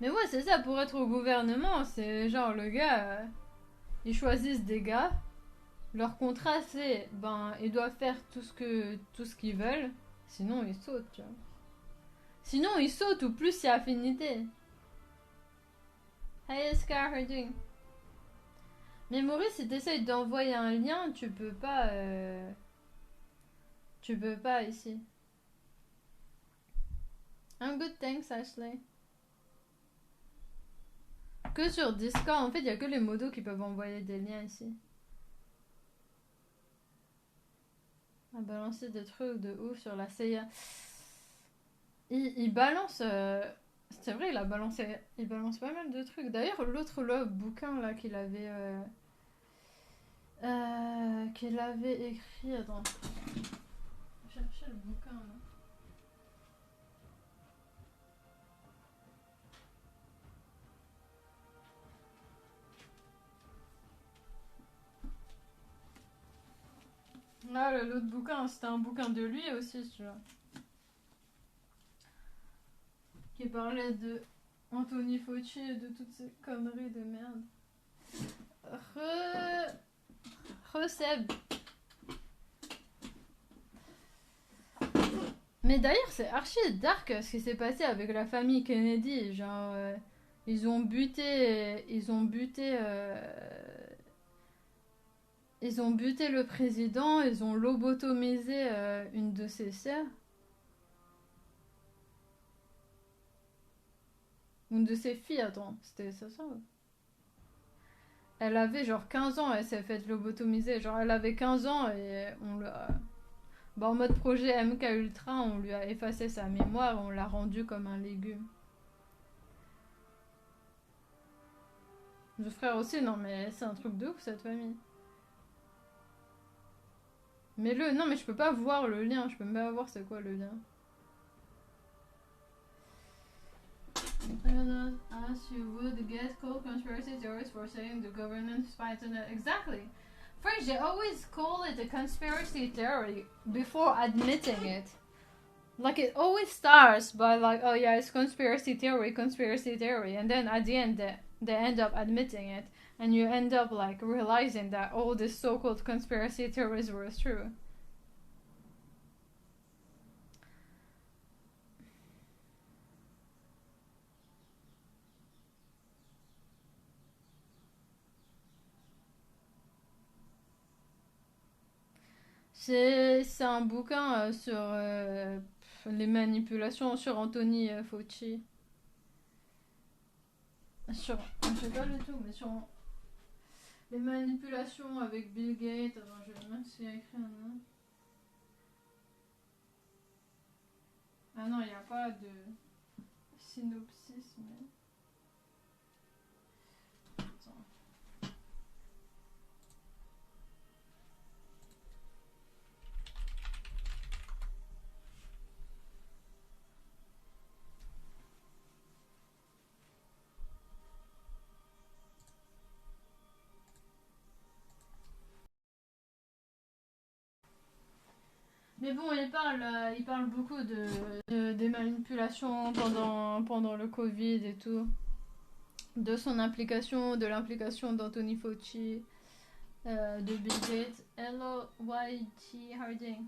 Mais ouais, c'est ça, pour être au gouvernement, c'est genre le gars, ils choisissent des gars, leur contrat c'est, ben, ils doivent faire tout ce qu'ils veulent, sinon ils sautent, tu vois. Sinon ils sautent ou plus il y a affinité. Hey Scar, how are you doing? Mais Maurice, si t'essayes d'envoyer un lien, tu peux pas ici. Un good thanks Ashley. Que sur Discord, en fait, il y a que les modos qui peuvent envoyer des liens ici. À balancer des trucs de ouf sur la CIA. Il balance. C'est vrai, il balance pas mal de trucs. D'ailleurs, le bouquin là qu'il avait écrit. Attends, je cherchais le bouquin là. Ah, l'autre bouquin, c'était un bouquin de lui aussi, tu vois. Qui parlait de Anthony Fauci et de toutes ces conneries de merde. Receb. Mais d'ailleurs, c'est archi dark ce qui s'est passé avec la famille Kennedy. Genre, ils ont buté. Ils ont buté le président, ils ont lobotomisé une de ses sœurs. Une de ses filles, attends, c'était ça. Elle avait genre 15 ans, elle s'est faite lobotomiser. Genre, elle avait 15 ans et on l'a. Bah, en mode projet MK Ultra, on lui a effacé sa mémoire, on l'a rendu comme un légume. Le frère aussi, non mais c'est un truc de ouf cette famille. Mais non mais je peux pas voir le lien, je peux même pas voir c'est quoi le lien. As you would get cold conspiracy theories for saying the government spies on it. Exactly. French, they always call it a conspiracy theory before admitting it. Like it always starts by like, oh yeah, it's conspiracy theory, and then at the end they end up admitting it, and you end up like realizing that all these so-called conspiracy theories were true. C'est un bouquin sur les manipulations sur Anthony Fauci. Sur, je sais pas du tout, mais sur les manipulations avec Bill Gates. Attends, je vais même s'il y a écrit un nom. Ah non, il n'y a pas de synopsis, mais. Attends. Mais bon, il parle beaucoup des manipulations pendant le Covid et tout. De son implication, de l'implication d'Anthony Fauci, de Bill Gates. Hello, YG, how are you doing?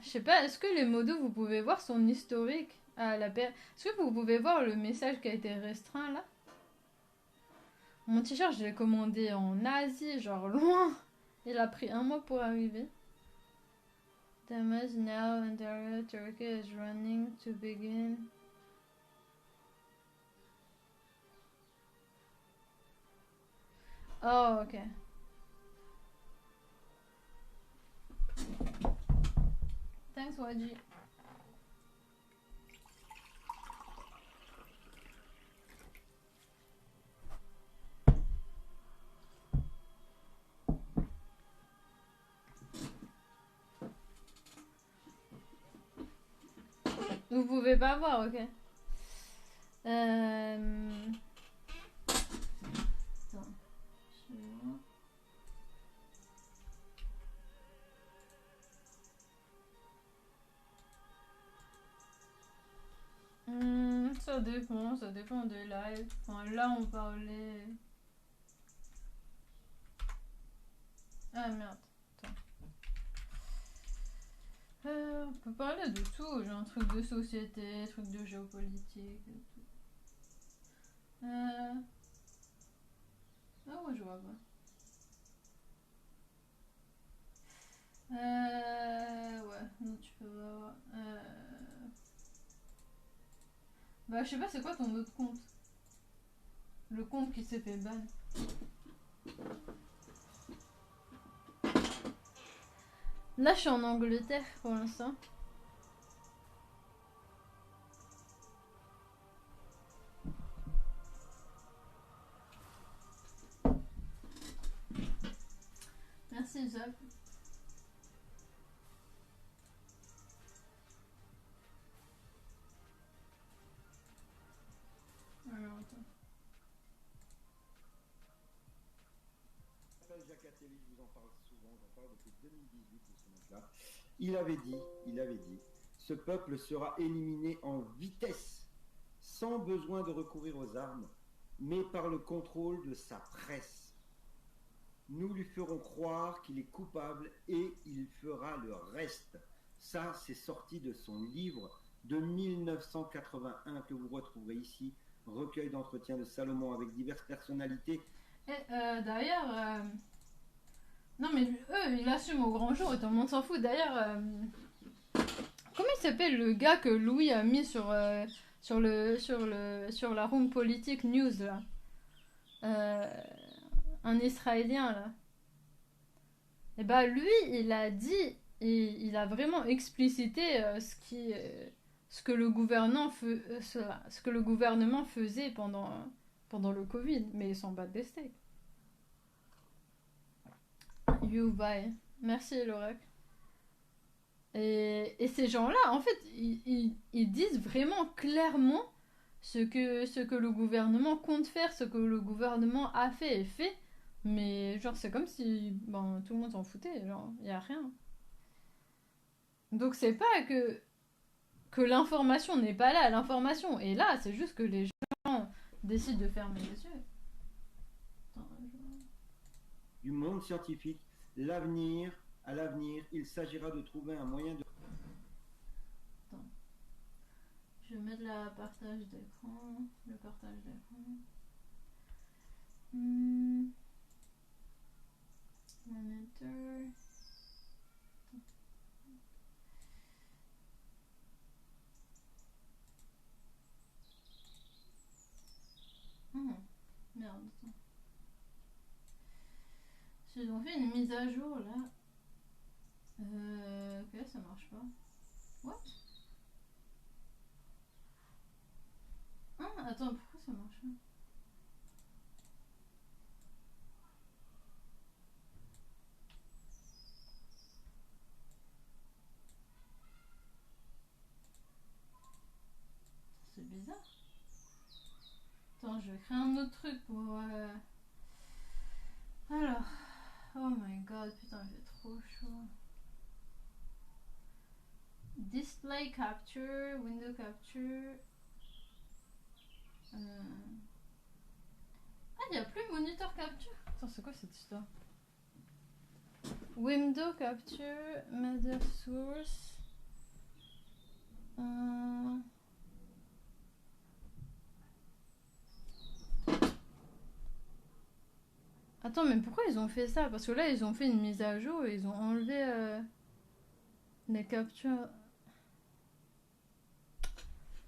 Je sais pas, est-ce que les modos, vous pouvez voir son historique à la paire? Est-ce que vous pouvez voir le message qui a été restreint là? Mon t-shirt, je l'ai commandé en Asie, genre loin. Il a pris un mois pour arriver. Damage now and Turkey is running to begin. Oh, ok. Thanks, YG. Vous pouvez pas voir, ok. Attends. ça dépend des lives. Enfin, là, on parlait... Ah, merde. Attends. On peut parler de tout, genre un truc de société, truc de géopolitique et tout. Ah ouais, je vois pas. Ouais, non, tu peux voir. Bah, je sais pas, c'est quoi ton autre compte? Le compte qui s'est fait ban. Là, je suis en Angleterre pour l'instant. Merci, Zap. Alors, attends. Jacques Attali, je vous en parle souvent, j'en parle depuis 2018 de ce mec-là. Il avait dit, ce peuple sera éliminé en vitesse, sans besoin de recourir aux armes, mais par le contrôle de sa presse. Nous lui ferons croire qu'il est coupable et il fera le reste. Ça, c'est sorti de son livre de 1981 que vous retrouverez ici, recueil d'entretiens de Salomon avec diverses personnalités. Et d'ailleurs, non mais eux, ils l'assument au grand jour et tout le monde s'en fout. D'ailleurs, comment il s'appelle le gars que Louis a mis sur la room politique news là, un Israélien là. Et bah lui, il a dit, et il a vraiment explicité ce que le gouvernement faisait pendant le Covid, mais ils s'en battent des steaks. You bye. Merci Lorek. Et ces gens-là, en fait, ils disent vraiment clairement ce que le gouvernement compte faire, ce que le gouvernement a fait et fait. Mais genre, c'est comme si tout le monde s'en foutait. Genre, il n'y a rien. Donc, c'est pas que l'information n'est pas là. L'information est là. C'est juste que les gens décident de fermer les yeux. Du monde scientifique, à l'avenir, il s'agira de trouver un moyen de... Attends. Je vais mettre le partage d'écran. Monitor. Merde, attends. Ils ont fait une mise à jour là. Ok, ça marche pas. What? Ah, attends, pourquoi ça marche pas? C'est bizarre. Attends, je vais créer un autre truc pour... Alors... Oh my god, putain, il fait trop chaud. Display capture, window capture... Ah, il n'y a plus monitor capture. Attends, c'est quoi cette histoire? Window capture, mother source... Attends, mais pourquoi ils ont fait ça? Parce que là, ils ont fait une mise à jour et ils ont enlevé les captures.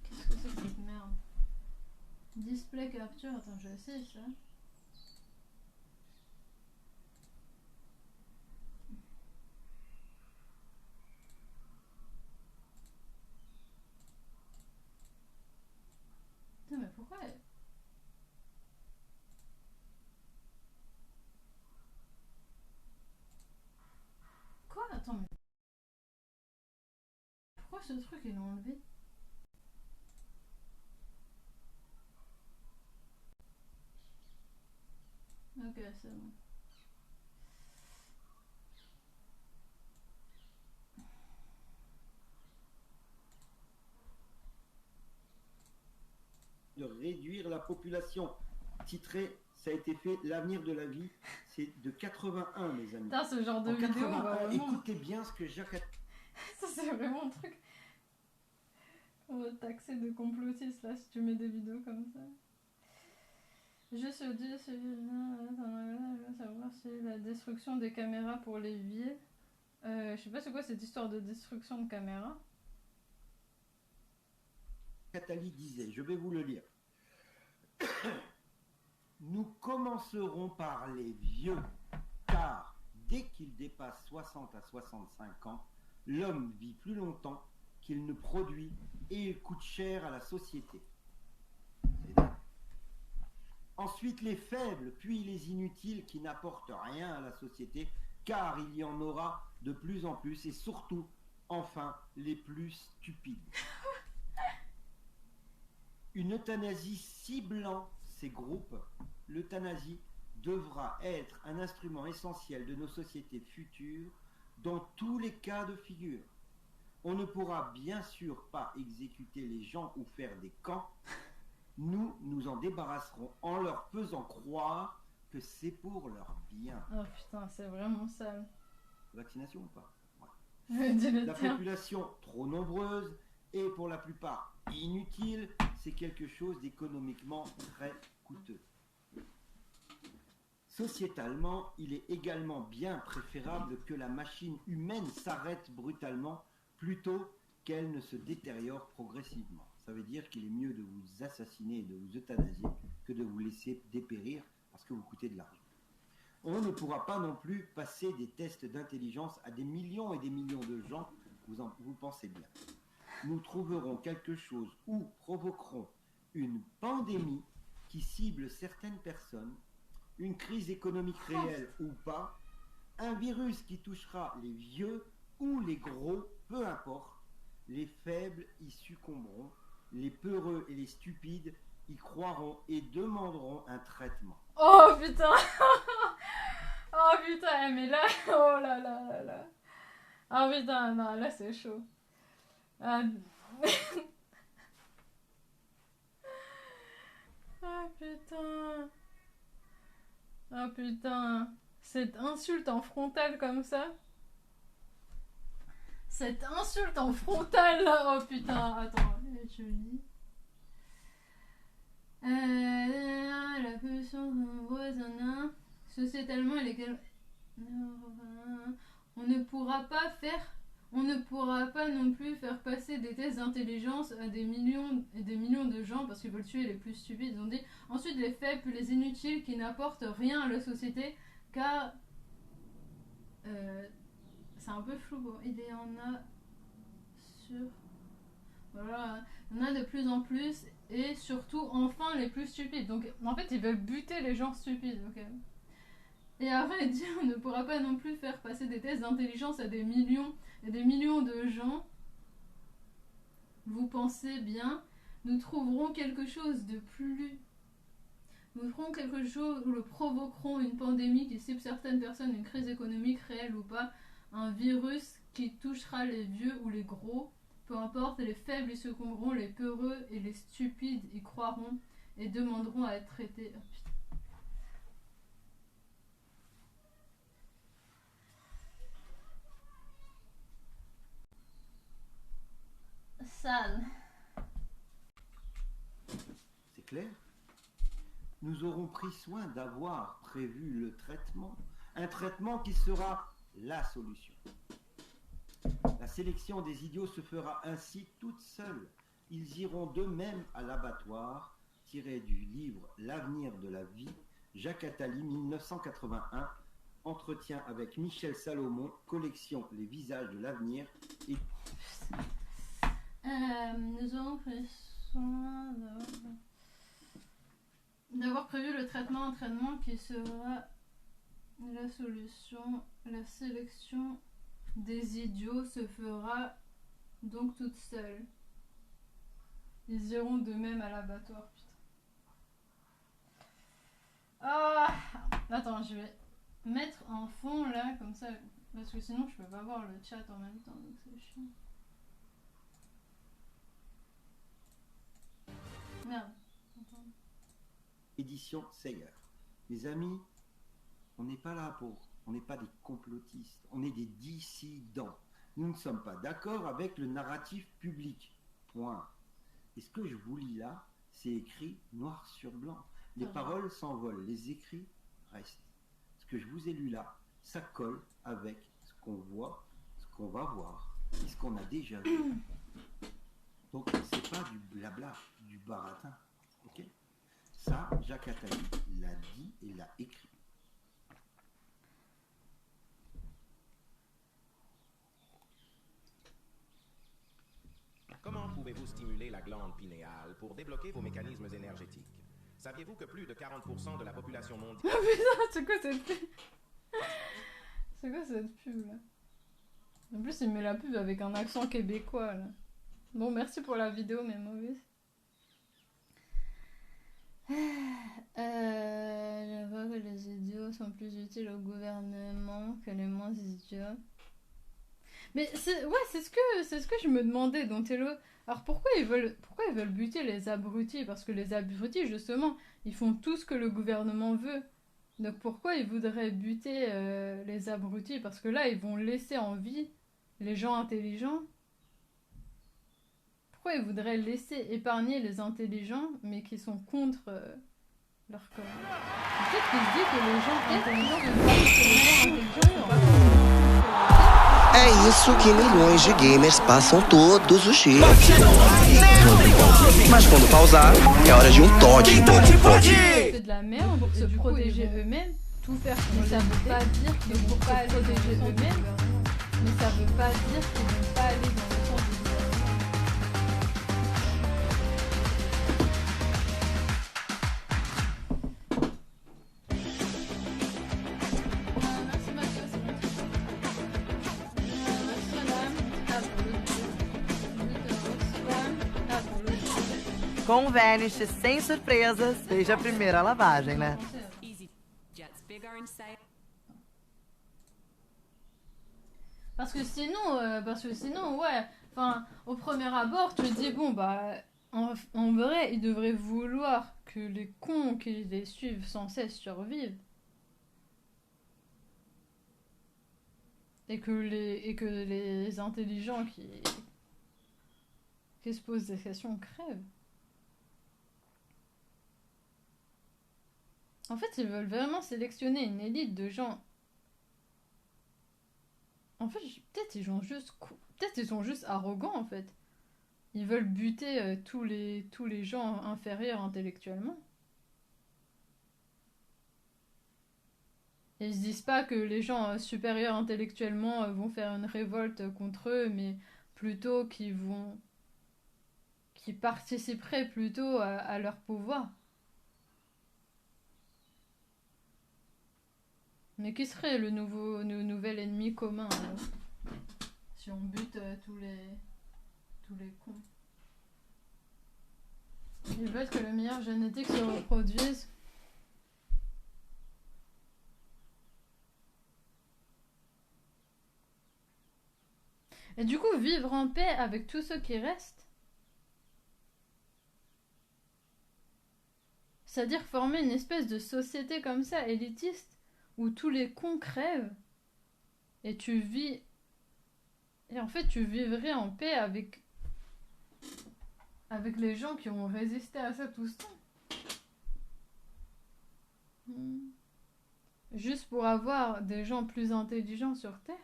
Qu'est-ce que c'est que cette merde? Display capture, attends, je vais essayer ça. Putain, mais pourquoi Quoi? Attends, mais pourquoi ce truc ils l'ont enlevé? Ok, c'est bon. de réduire la population. Titré, ça a été fait, l'avenir de la vie, c'est de 81, mes amis. Putain, ce genre de En vidéo, 81, vraiment... écoutez bien ce que Jacques Attali... Ça, c'est vraiment un truc... On va te taxer de complotiste, là, si tu mets des vidéos comme ça. Je se dis, savoir si la destruction des caméras pour les villes... je sais pas c'est quoi cette histoire de destruction de caméras. Attali disait, je vais vous le lire. Nous commencerons par les vieux, car dès qu'il dépasse 60 à 65 ans, l'homme vit plus longtemps qu'il ne produit et il coûte cher à la société. Ensuite les faibles, puis les inutiles qui n'apportent rien à la société, car il y en aura de plus en plus, et surtout, enfin, les plus stupides. Une euthanasie ciblant ces groupes, l'euthanasie devra être un instrument essentiel de nos sociétés futures dans tous les cas de figure. On ne pourra bien sûr pas exécuter les gens ou faire des camps. Nous nous en débarrasserons en leur faisant croire que c'est pour leur bien. Oh putain, c'est vraiment sale. Vaccination ou pas? Ouais. La population trop nombreuse et pour la plupart inutile, c'est quelque chose d'économiquement très coûteux. Sociétalement, il est également bien préférable que la machine humaine s'arrête brutalement plutôt qu'elle ne se détériore progressivement. Ça veut dire qu'il est mieux de vous assassiner et de vous euthanasier que de vous laisser dépérir parce que vous coûtez de l'argent. On ne pourra pas non plus passer des tests d'intelligence à des millions et des millions de gens, vous pensez bien. Nous trouverons quelque chose ou provoquerons une pandémie qui cible certaines personnes, une crise économique réelle ou pas, un virus qui touchera les vieux ou les gros, peu importe, les faibles y succomberont, les peureux et les stupides y croiront et demanderont un traitement. Oh putain. Oh putain, mais là, oh là là là là. Oh putain, non, là c'est chaud. Ah putain. Oh putain. Cette insulte en frontal comme ça. Cette insulte en frontal là. Oh putain. Attends, je lis. La pollution voisine. Sociétalement, elle est... On ne pourra pas non plus faire passer des tests d'intelligence à des millions et des millions de gens parce qu'ils veulent tuer les plus stupides. Ils ont dit ensuite les faibles puis les inutiles qui n'apportent rien à la société car c'est un peu flou. Bon. Il y en a sur... Voilà, il y en a de plus en plus et surtout enfin les plus stupides. Donc en fait ils veulent buter les gens stupides. Ok. Et après, il dit on ne pourra pas non plus faire passer des tests d'intelligence à des millions et des millions de gens. Vous pensez bien, nous trouverons quelque chose de plus... Nous ferons quelque chose où nous provoquerons une pandémie qui cible certaines personnes, une crise économique réelle ou pas, un virus qui touchera les vieux ou les gros, peu importe, les faibles y succomberont, les peureux et les stupides y croiront et demanderont à être traités. Oh, putain. Sale. C'est clair? Nous aurons pris soin d'avoir prévu le traitement, un traitement qui sera la solution. La sélection des idiots se fera ainsi toute seule. Ils iront d'eux-mêmes à l'abattoir, tiré du livre L'avenir de la vie, Jacques Attali, 1981, entretien avec Michel Salomon, collection Les visages de l'avenir et... Nous avons pris soin d'avoir prévu le traitement qui sera la solution. La sélection des idiots se fera donc toute seule. Ils iront d'eux-mêmes à l'abattoir. Putain. Ah, attends, je vais mettre en fond là, comme ça, parce que sinon je peux pas voir le chat en même temps, donc c'est chiant. Merde. édition Sayer. Mes amis, on n'est pas là on n'est pas des complotistes, on est des dissidents. Nous ne sommes pas d'accord avec le narratif public. Point. Et ce que je vous lis là, c'est écrit noir sur blanc. Les paroles s'envolent, les écrits restent. Ce que je vous ai lu là, ça colle avec ce qu'on voit, ce qu'on va voir, et ce qu'on a déjà vu. Donc c'est pas du blabla, du baratin. Ok ? Ça, Jacques Attali l'a dit et l'a écrit. Comment pouvez-vous stimuler la glande pinéale pour débloquer vos mécanismes énergétiques? Saviez-vous que plus de 40% de la population mondiale... Oh putain, c'est quoi cette pub? C'est quoi cette pub là? En plus, il met la pub avec un accent québécois là. Bon, merci pour la vidéo, mais mauvaise. Je vois que les idiots sont plus utiles au gouvernement que les moins idiots. Mais c'est ce que je me demandais, Dontello. Alors pourquoi ils veulent buter les abrutis? Parce que les abrutis, justement, ils font tout ce que le gouvernement veut. Donc pourquoi ils voudraient buter les abrutis? Parce que là, ils vont laisser en vie les gens intelligents. Pourquoi ils voudraient laisser épargner les intelligents, mais qui sont contre leur corps? Peut-être qu'ils se disent que les gens intelligents sont pas É isso que milhões de gamers passam todos os dias. Mas quando pausar, é hora de Todd. C'est de la merde pour se protéger eux-mêmes, tout faire. Mais ça veut pas dire qu'ils vont pas aller protéger eux-mêmes. Mais ça veut pas dire qu'ils vont pas aller dans le sens du gouvernement. Merci Mathieu, c'est gentil. Merci madame. Ah, pour le Com o Vanish sem surpresa, seja a primeira lavagem, né? Parce que sinon, ouais, enfin, au premier abord, tu te dis, bon, bah, en vrai, ils devraient vouloir que les cons qui les suivent sans cesse survivent. Et que les intelligents qui se posent des questions crèvent. En fait, ils veulent vraiment sélectionner une élite de gens. En fait, peut-être ils sont juste arrogants en fait. Ils veulent buter tous les gens inférieurs intellectuellement. Et ils se disent pas que les gens supérieurs intellectuellement vont faire une révolte contre eux, mais plutôt qu'ils participeraient plutôt à leur pouvoir. Mais qui serait le nouvel ennemi commun alors, si on bute tous les cons? Ils veulent que le meilleur génétique se reproduise. Et du coup, vivre en paix avec tous ceux qui restent. C'est-à-dire former une espèce de société comme ça, élitiste, où tous les cons crèvent. Et tu vis... Et en fait, tu vivrais en paix avec les gens qui ont résisté à ça tout ce temps. Juste pour avoir des gens plus intelligents sur Terre.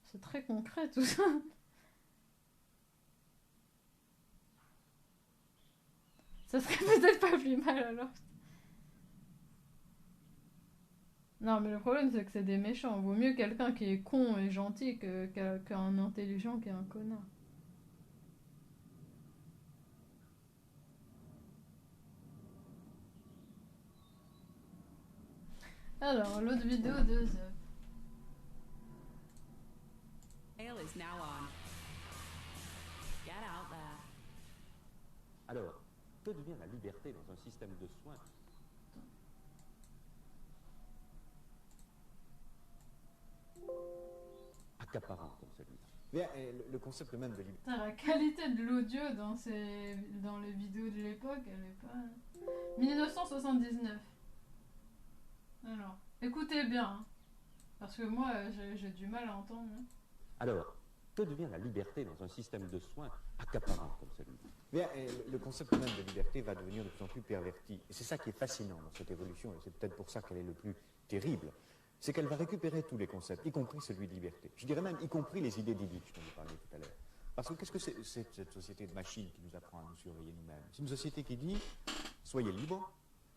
C'est très concret tout ça. Ça serait peut-être pas plus mal alors. Non, mais le problème c'est que c'est des méchants. Vaut mieux quelqu'un qui est con et gentil qu'un intelligent qui est un connard. Alors, l'autre vidéo de The... Alors, que devient la liberté dans un système de soins accaparant comme celui-là? Mais, le concept même de liberté. Putain, la qualité de l'audio dans les vidéos de l'époque, elle est pas... 1979. Alors, écoutez bien, hein, parce que moi, j'ai du mal à entendre. Hein. Alors, que devient la liberté dans un système de soins accaparant comme celui-là? Mais, le concept même de liberté va devenir de plus en plus perverti. Et c'est ça qui est fascinant dans cette évolution, et c'est peut-être pour ça qu'elle est le plus terrible. C'est qu'elle va récupérer tous les concepts, y compris celui de liberté. Je dirais même y compris les idées d'Illich dont vous parliez tout à l'heure. Parce que qu'est-ce que c'est cette société de machines qui nous apprend à nous surveiller nous-mêmes? C'est une société qui dit, soyez libres,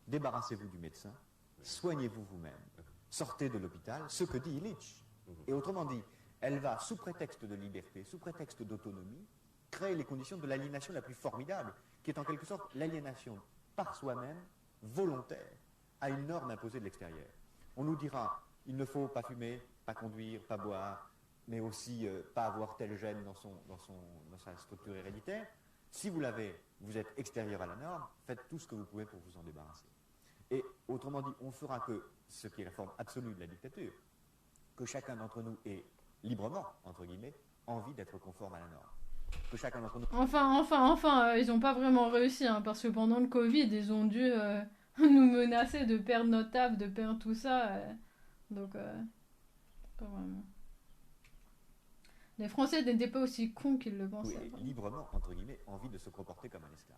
débarrassez-vous du médecin, soignez-vous vous-même, sortez de l'hôpital, ce que dit Illich. Et autrement dit, elle va, sous prétexte de liberté, sous prétexte d'autonomie, créer les conditions de l'aliénation la plus formidable, qui est en quelque sorte l'aliénation par soi-même, volontaire, à une norme imposée de l'extérieur. On nous dira, il ne faut pas fumer, pas conduire, pas boire, mais aussi pas avoir tel gène dans sa structure héréditaire. Si vous l'avez, vous êtes extérieur à la norme, faites tout ce que vous pouvez pour vous en débarrasser. Et autrement dit, on fera que, ce qui est la forme absolue de la dictature, que chacun d'entre nous ait librement, entre guillemets, envie d'être conforme à la norme. Que chacun d'entre nous... Enfin, ils n'ont pas vraiment réussi, hein, parce que pendant le Covid, ils ont dû nous menacer de perdre notre taf, de perdre tout ça. Donc, pas vraiment. Les Français n'étaient pas aussi cons qu'ils le pensaient. Oui, librement, entre guillemets, envie de se comporter comme un esclave.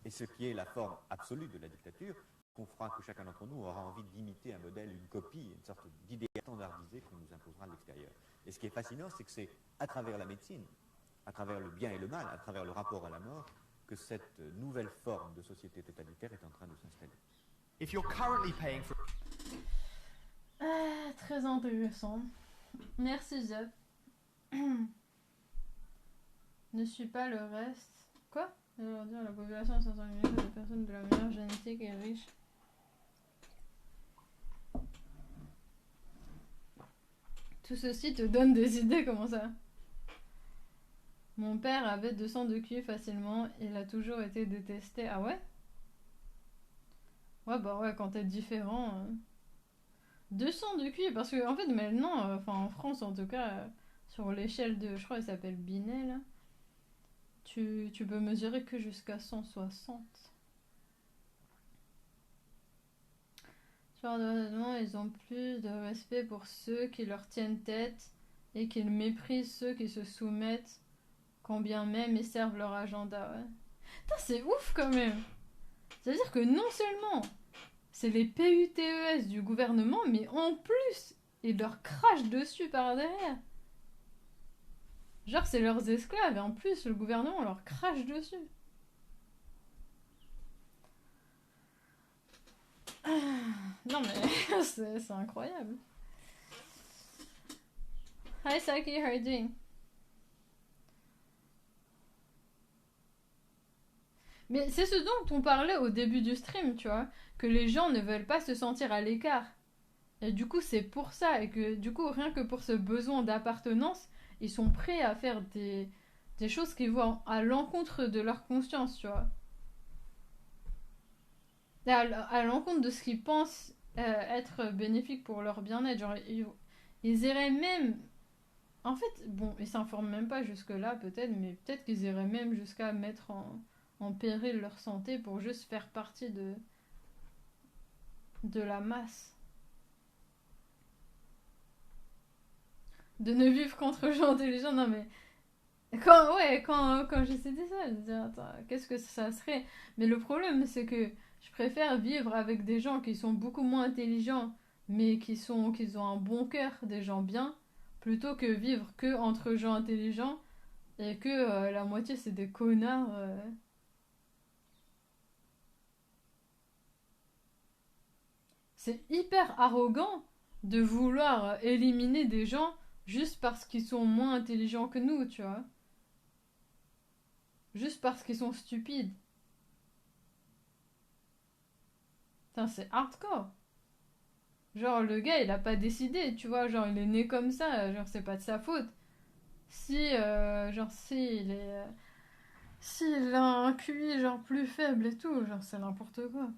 Et ce qui est la forme absolue de la dictature, qu'on fera que chacun d'entre nous aura envie d'imiter un modèle, une copie, une sorte d'idée standardisée qu'on nous imposera de l'extérieur. Et ce qui est fascinant, c'est que c'est à travers la médecine, à travers le bien et le mal, à travers le rapport à la mort, que cette nouvelle forme de société totalitaire est en train de s'installer. If you're currently paying for... Très intéressant. Merci, Jeff. Ne suis pas le reste. Quoi? Je veux dire, la population est 500 millions de personnes de la meilleure génétique et riche. Tout ceci te donne des idées, comment ça? Mon père avait 200 de QI facilement, il a toujours été détesté. Ah ouais? Ouais, bah ouais, quand t'es différent... 200 de QI, parce que en fait maintenant, en France en tout cas, sur l'échelle de, je crois, elle s'appelle Binet là, tu peux mesurer que jusqu'à 160. Genre, ils ont plus de respect pour ceux qui leur tiennent tête et qu'ils méprisent ceux qui se soumettent, quand bien même ils servent leur agenda. Ouais. Putain, c'est ouf quand même. C'est-à-dire que non seulement c'est les PUTES du gouvernement, mais en plus, ils leur crachent dessus par derrière. Genre, c'est leurs esclaves, et en plus, le gouvernement leur crache dessus. Non mais, c'est incroyable. Hi Saki, how are you doing? Mais c'est ce dont on parlait au début du stream, tu vois, que les gens ne veulent pas se sentir à l'écart. Et du coup, c'est pour ça, et que du coup, rien que pour ce besoin d'appartenance, ils sont prêts à faire des choses qui vont à l'encontre de leur conscience, tu vois. Et à l'encontre de ce qu'ils pensent être bénéfique pour leur bien-être. Genre, ils iraient même... En fait, bon, ils s'informent même pas jusque-là, peut-être, mais peut-être qu'ils iraient même jusqu'à mettre en péril leur santé pour juste faire partie de la masse. De ne vivre qu'entre gens intelligents, non mais... Quand j'ai cité ça, je me disais, attends, qu'est-ce que ça serait? Mais le problème, c'est que je préfère vivre avec des gens qui sont beaucoup moins intelligents, mais qui ont un bon cœur, des gens bien, plutôt que vivre que entre gens intelligents, et que la moitié c'est des connards... C'est hyper arrogant de vouloir éliminer des gens juste parce qu'ils sont moins intelligents que nous, tu vois. Juste parce qu'ils sont stupides. Putain, c'est hardcore. Genre, le gars, il a pas décidé, tu vois. Genre, il est né comme ça. Genre, c'est pas de sa faute. S'il a un QI, genre, plus faible et tout, genre, c'est n'importe quoi.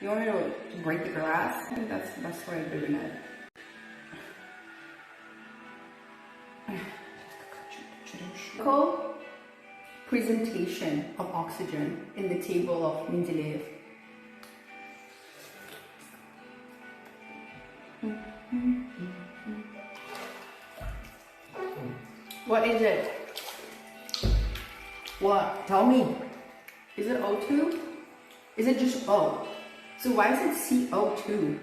You want me to break the glass? I think that's the best way of doing it. Presentation of oxygen in the table of Mendeleev. What is it? What? Tell me. Is it O2? Is it just O? So why is it CO2?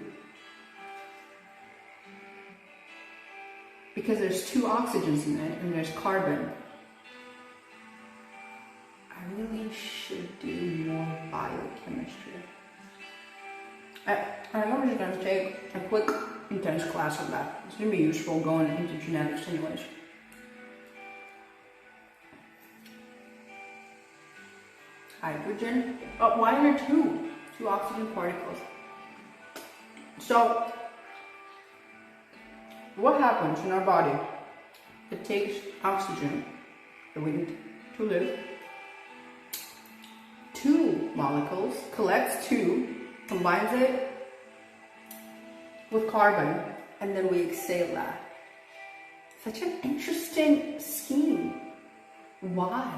Because there's 2 oxygens in it and there's carbon. I really should do more biochemistry. I think I'm just going to take a quick intense class of that. It's going to be useful going into genetics anyways. Hydrogen. Oh, why are there 2 oxygen particles? So, what happens in our body? It takes oxygen that we need to live. 2 molecules, collects 2, combines it with carbon, and then we exhale that. Such an interesting scheme. Why?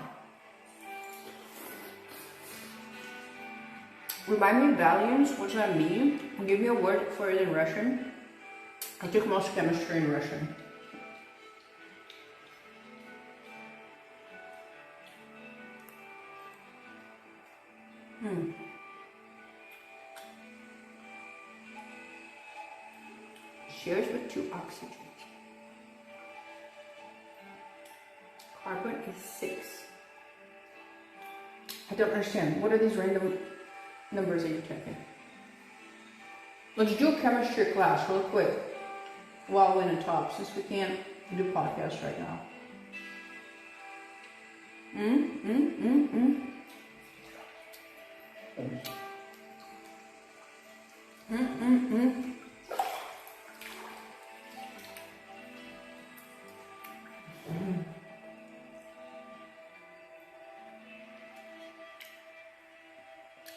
Remind me of volumes. What does that mean? Give me a word for it in Russian. I took most chemistry in Russian. Shares with 2 oxygens. Carbon is 6. I don't understand. What are these random numbers that you're checking? Let's do a chemistry class real quick while we're in a top, since we can't do podcasts right now.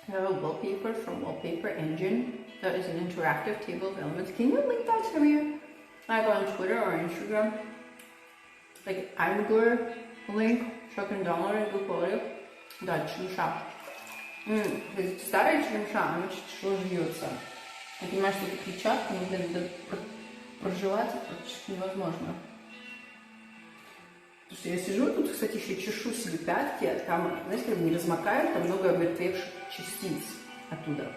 I have a wallpaper from Wallpaper Engine that is an interactive table of elements. Can you link that to me? Like on Twitter or Instagram? Like Angler link, so I can download it and go it. Да, чемша. Старая чемша, она чуть-чуть жуется. Я понимаю, что это клетчатка, но, блин, проживать практически невозможно. Потому что я сижу, тут, кстати, еще чешу себе пятки, а там, знаете, как не размокают, там много обмертвевших частиц оттуда.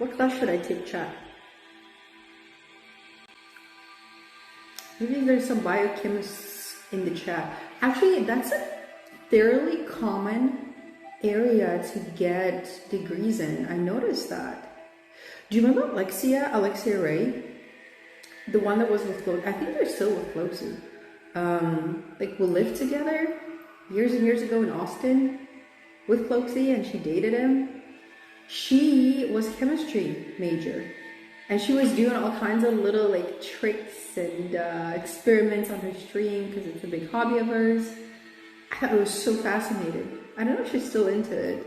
What class should I take, chat? Maybe there's some biochemists in the chat. Actually, that's a fairly common area to get degrees in. I noticed that. Do you remember Alexia Ray? The one that was with Float. I think they're still with Floatsy. Like, we lived together years and years ago in Austin with Floatsy, and she dated him. She was chemistry major, and she was doing all kinds of little like tricks and experiments on her stream because it's a big hobby of hers. I was so fascinated. I don't know if she's still into it.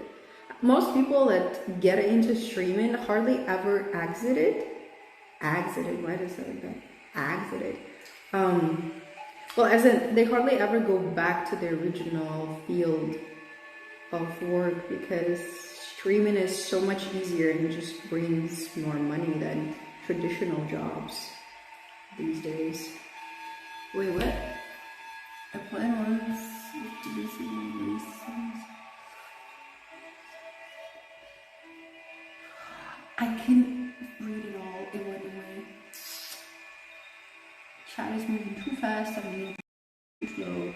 Most people that get into streaming hardly ever exited. Why does that like exited? Well, as in, they hardly ever go back to their original field of work because streaming is so much easier and just brings more money than traditional jobs these days. Wait, what? I plan on release. I can read it all. It went away. Chat is moving too fast. I'm moving too slow.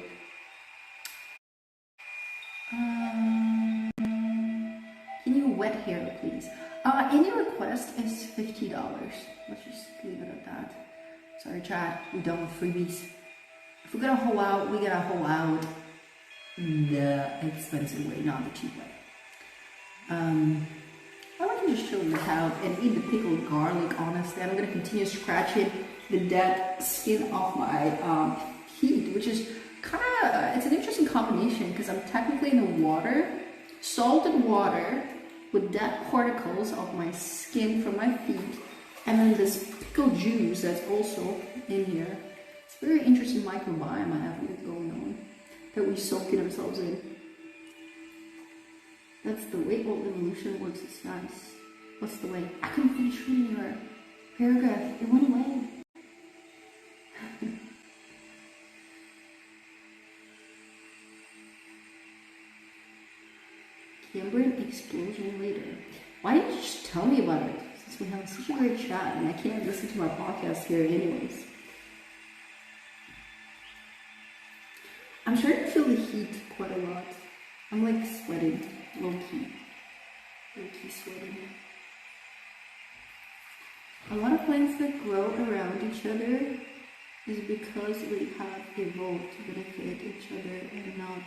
Can you wet hair, please? Any request is $50. Let's just leave it at that. Sorry, chat. We're done with freebies. If we're gonna hoe out, we gotta hoe out the expensive way, not the cheap way. I like to just chill in the couch and eat the pickled garlic, honestly. I'm gonna continue scratching the dead skin off my feet, which is it's an interesting combination because I'm technically in the water, salted water with dead particles of my skin from my feet, and then this pickled juice that's also in here. It's a very interesting microbiome I have going on that we soak in ourselves in. That's the way old evolution works. It's nice. What's the way? I couldn't finish reading your paragraph. It went away. Cambrian explosion later. Why didn't you just tell me about it? Since we have such a great chat and I can't listen to my podcast here anyways. I'm starting to feel the heat quite a lot. I'm like sweating, low-key sweating. A lot of plants that grow around each other is because we have evolved to benefit each other and not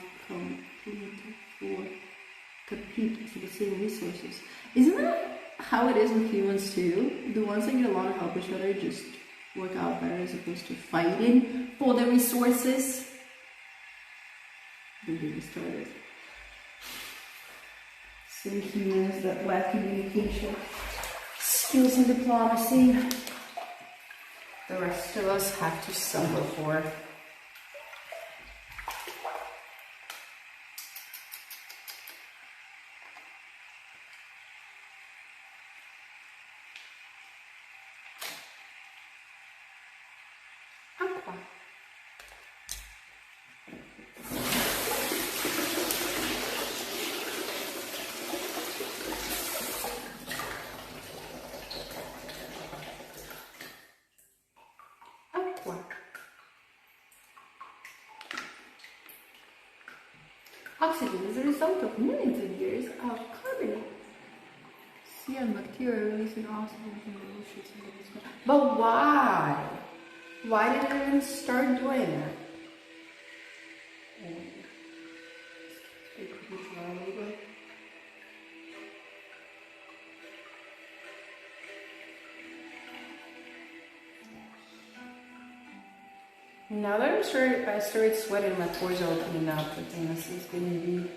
compete for the same resources. Isn't that how it is with humans too? The ones that get along and help each other just work out better as opposed to fighting for the resources. Don't get me started. Some humans that lack communication skills and diplomacy. The rest of us have to suffer for. Oxygen is a result of millions of years of carbon. Sea and bacteria releasing oxygen from the oceans into the sky. But why? Why did it even start doing that? Now that I started sweating, my pores are opening up. I think this is going to be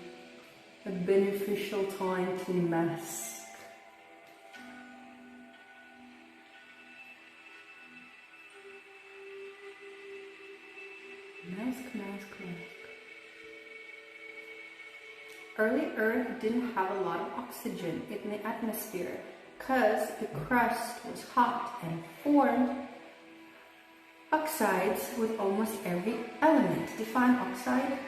a beneficial time to mask. Mask. Early Earth didn't have a lot of oxygen in the atmosphere because the crust was hot and formed oxides with almost every element. Define oxide.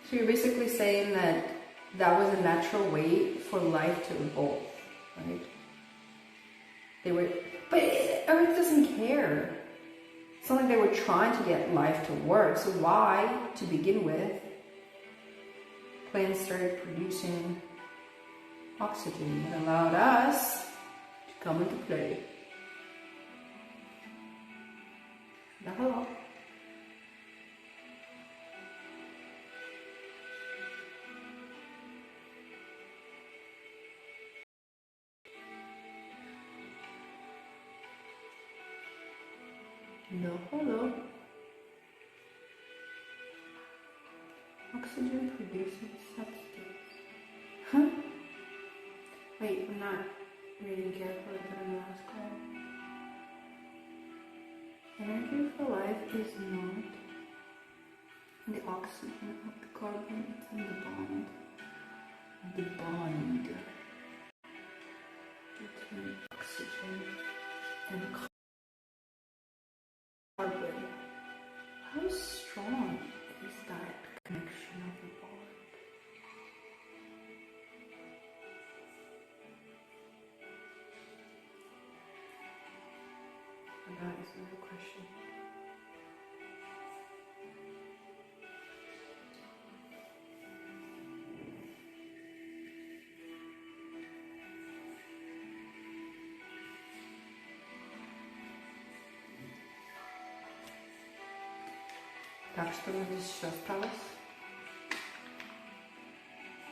So you're basically saying that that was a natural way for life to evolve, right? But Earth doesn't care. It's not like they were trying to get life to work. So why, to begin with, plants started producing oxygen that allowed us to come into play. Hello. No, hello. Oxygen producing substance. Huh? Wait, I'm not reading carefully, but I'm gonna ask her. Energy for life is not the oxygen of the carbon, it's in the bond. The bond between oxygen and carbon. How strong is that connection of the bond? And that is another question. Так что мы здесь еще осталось?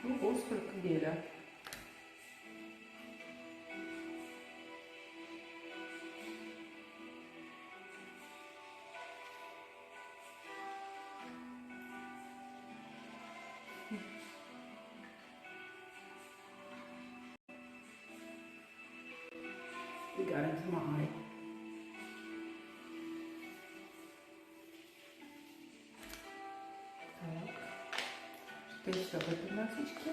Ого, сколько геля. We got into my eye. Так, что еще в этой масочке?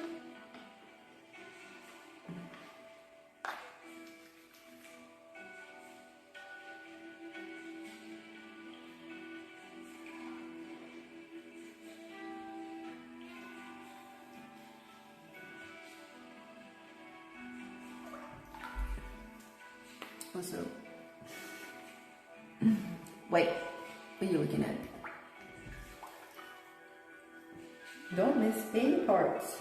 Also, wait, what are you looking at? Don't miss any parts.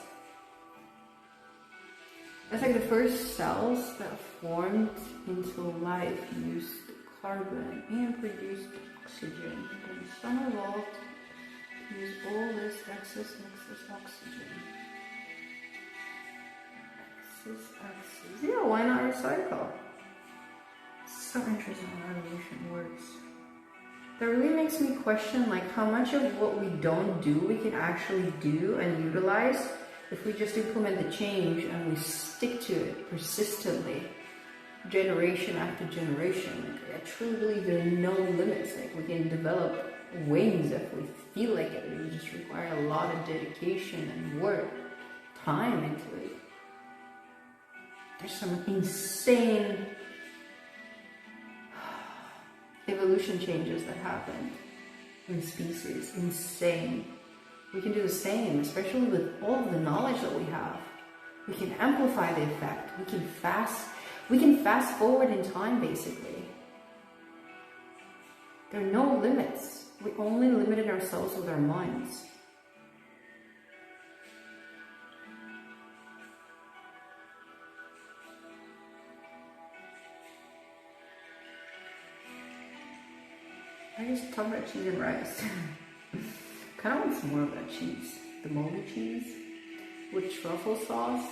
It's like the first cells that formed into life used carbon and produced oxygen. And some evolved to use all this excess oxygen. Excess. Yeah, why not recycle? So interesting how evolution works. That really makes me question like how much of what we don't do we can actually do and utilize if we just implement the change and we stick to it persistently, generation after generation. Like, I truly believe there are no limits. Like we can develop wings if we feel like it. It would just require a lot of dedication and work, time into it. There's some insane evolution changes that happen in species. Insane. We can do the same, especially with all of the knowledge that we have. We can amplify the effect. We can fast forward in time, basically. There are no limits. We only limited ourselves with our minds. I just talk about cheese and rice. Kind of want some more of that cheese. The moldy cheese with truffle sauce.